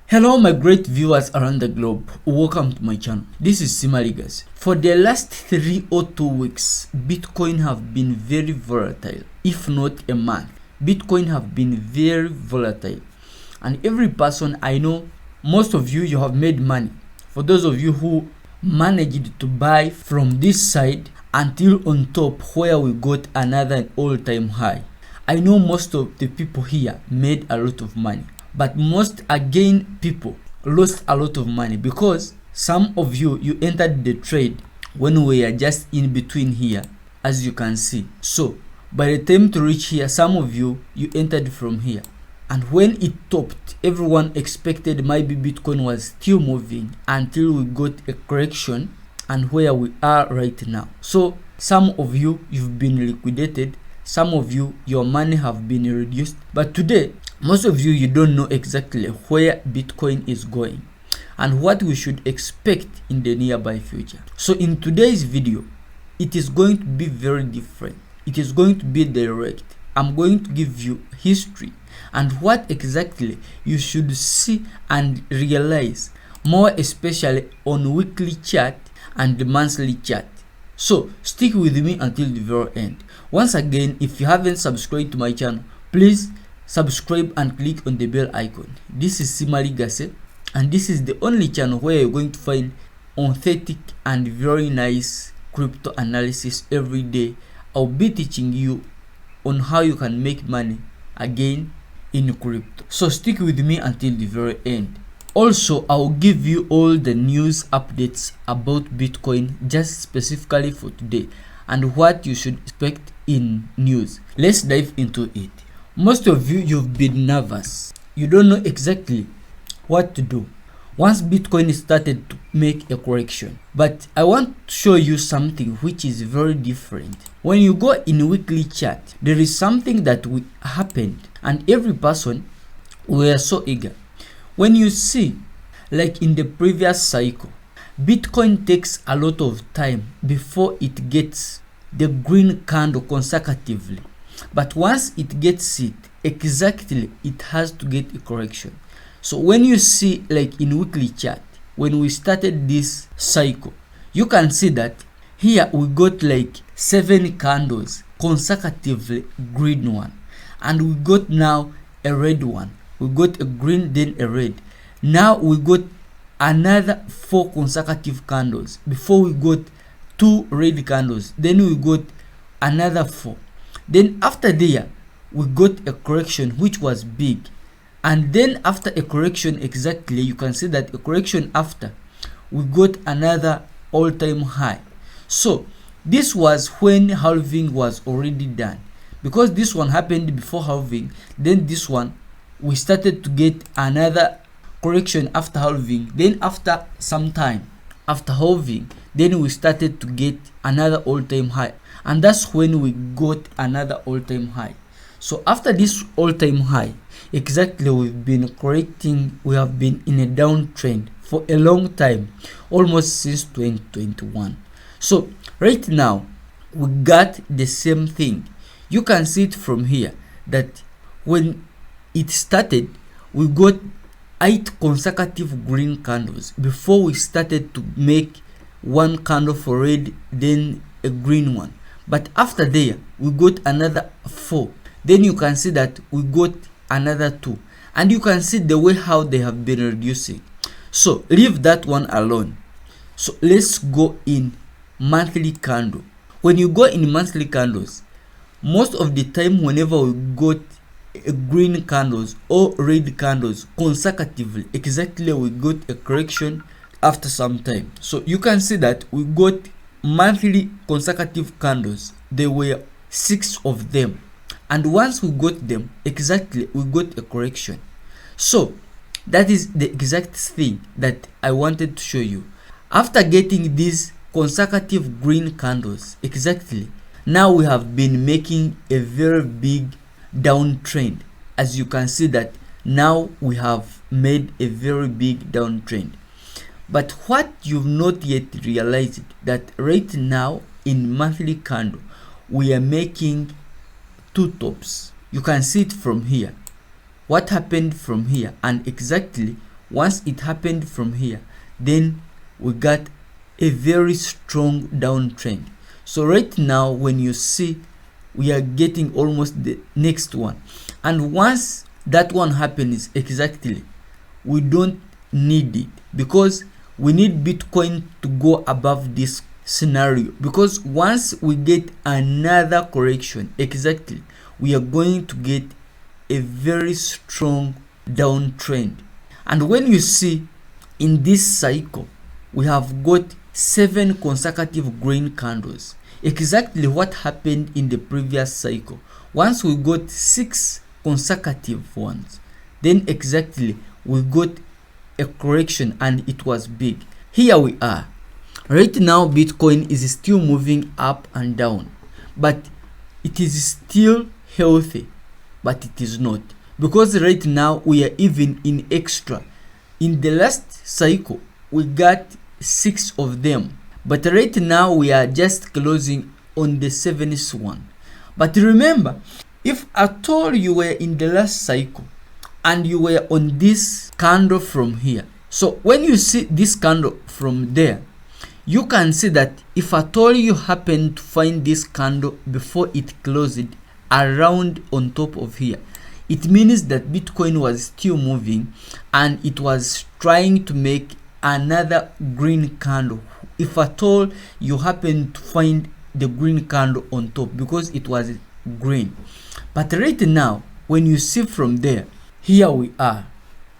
Hello my great viewers around the globe, welcome to my channel. This is Simaligas. For the last 3 or 2 weeks, Bitcoin have been very volatile. If not a month, Bitcoin have been very volatile. And every person I know, most of you have made money. For those of you who managed to buy from this side until on top where we got another all-time high. I know most of the people here made a lot of money. But most again people lost a lot of money because some of you entered the trade when we are just in between here, as you can see. So by the time to reach here, some of you entered from here, and when it topped, everyone expected maybe Bitcoin was still moving until we got a correction and where we are right now. So some of you've been liquidated, some of your money have been reduced, but today most of you don't know exactly where Bitcoin is going and what we should expect in the nearby future. So in today's video, it is going to be very different. It is going to be direct. I'm going to give you history and what exactly you should see and realize, more especially on weekly chart and the monthly chart. So stick with me until the very end. Once again, if you haven't subscribed to my channel, please subscribe and click on the bell icon. This is Simaligas, and this is the only channel where you're going to find authentic and very nice crypto analysis every day. I'll be teaching you on how you can make money again in crypto. So stick with me until the very end. Also, I'll give you all the news updates about Bitcoin just specifically for today and what you should expect in news. Let's dive into it. Most of you've been nervous. You don't know exactly what to do once Bitcoin started to make a correction. But I want to show you something which is very different. When you go in weekly chart, there is something that happened and every person were so eager. When you see, like in the previous cycle, Bitcoin takes a lot of time before it gets the green candle consecutively. But once it gets it, exactly it has to get a correction. So when you see like in weekly chart, when we started this cycle, you can see that here we got like 7 candles consecutively green one, and we got now a red one. We got a green, then a red. Now we got another 4 consecutive candles before we got 2 red candles, then we got another 4. Then after there, we got a correction which was big. And then after a correction exactly, you can see that a correction after, we got another all-time high. So this was when halving was already done. Because this one happened before halving, then this one, we started to get another correction after halving. Then after some time, after halving, then we started to get another all-time high. And that's when we got another all-time high. So after this all-time high, exactly we've been correcting, we have been in a downtrend for a long time, almost since 2021. So right now, we got the same thing. You can see it from here that when it started, we got 8 consecutive green candles before we started to make one candle for red, then a green one. But after there, we got another 4. Then you can see that we got another 2. And you can see the way how they have been reducing. So leave that one alone. So let's go in monthly candle. When you go in monthly candles, most of the time whenever we got green candles or red candles consecutively, exactly we got a correction after some time. So you can see that we got monthly consecutive candles. There were 6 of them, and once we got them, exactly we got a correction. So that is the exact thing that I wanted to show you. After getting these consecutive green candles, exactly now we have been making a very big downtrend. As you can see that now we have made a very big downtrend. But what you've not yet realized that right now in monthly candle, we are making 2 tops. You can see it from here. What happened from here, and exactly Once it happened from here, then we got a very strong downtrend. So right now, when you see, we are getting almost the next one, and once that one happens exactly, we don't need it, because we need Bitcoin to go above this scenario, because once we get another correction exactly, we are going to get a very strong downtrend. And when you see in this cycle, we have got 7 consecutive green candles, exactly what happened in the previous cycle. Once we got 6 consecutive ones, then exactly we got a correction, and it was big. Here we are. Right now, Bitcoin is still moving up and down, but it is still healthy, but it is not, because right now we are even in extra. In the last cycle, we got 6 of them, but right now we are just closing on the 7th one. But remember, if at all you were in the last cycle and you were on this candle from here, so when you see this candle from there, you can see that if at all you happen to find this candle before it closed around on top of here, it means that Bitcoin was still moving and it was trying to make another green candle. If at all you happen to find the green candle on top, because it was green. But right now, when you see from there, here we are.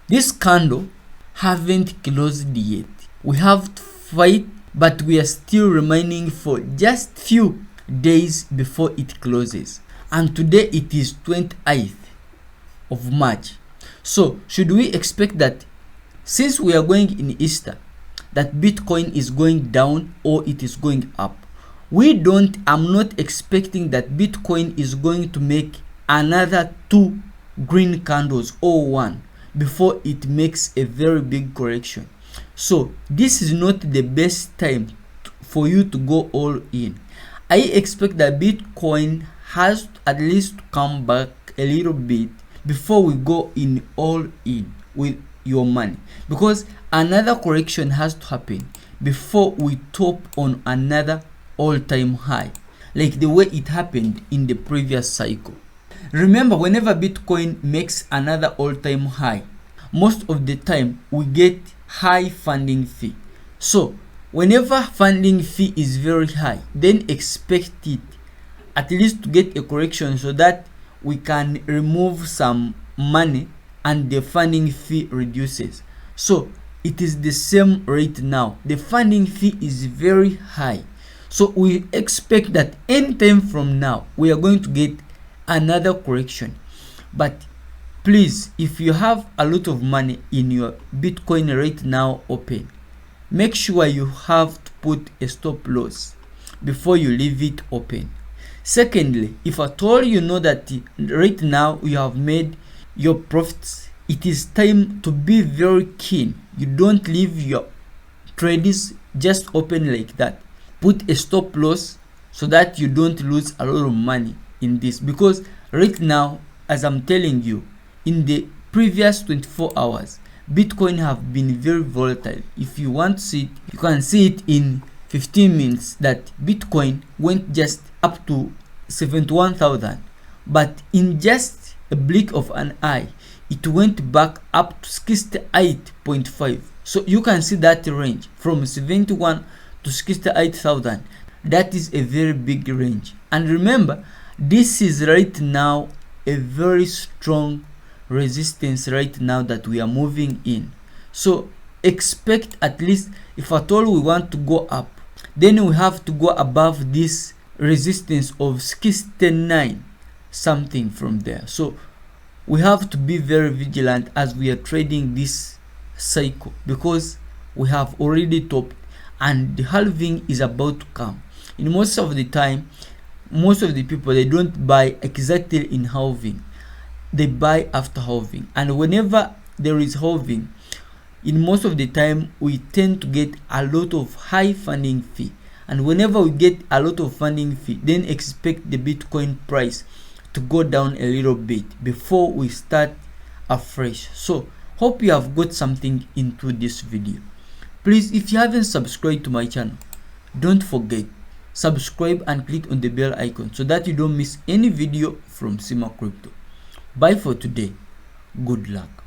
This candle haven't closed yet. We have to fight, but we are still remaining for just few days before it closes. And today it is 28th of March. So should we expect that since we are going in Easter, that Bitcoin is going down or it is going up? I'm not expecting that Bitcoin is going to make another 2 green candles or 1 before it makes a very big correction. So this is not the best time for you to go all in. I expect that Bitcoin has to at least come back a little bit before we go in all in with your money, because another correction has to happen before we top on another all-time high, like the way it happened in the previous cycle. Remember, whenever Bitcoin makes another all-time high, most of the time we get high funding fee. So whenever funding fee is very high, then expect it at least to get a correction so that we can remove some money and the funding fee reduces. So it is the same right now. The funding fee is very high. So we expect that anytime from now we are going to get another correction. But please, if you have a lot of money in your Bitcoin right now open, make sure you have to put a stop loss before you leave it open. Secondly, if at all you know that right now you have made your profits, it is time to be very keen. You don't leave your trades just open like that. Put a stop loss so that you don't lose a lot of money in this, because right now, as I'm telling you, in the previous 24 hours, Bitcoin have been very volatile. If you want to see it, you can see it in 15 minutes that Bitcoin went just up to 71,000, but in just a blink of an eye, it went back up to 68.5. So you can see that range from 71 to 68,000. That is a very big range. And remember, this is right now a very strong resistance right now that we are moving in. So expect, at least if at all we want to go up, then we have to go above this resistance of 69 something from there. So we have to be very vigilant as we are trading this cycle, because we have already topped and the halving is about to come. In most of the time, most of the people, they don't buy exactly in halving, they buy after halving. And whenever there is halving, in most of the time we tend to get a lot of high funding fee, and whenever we get a lot of funding fee, then expect the Bitcoin price to go down a little bit before we start afresh. So Hope you have got something into this video. Please, if you haven't subscribed to my channel, don't forget, subscribe and click on the bell icon so that you don't miss any video from Sima Crypto. Bye for today. Good luck.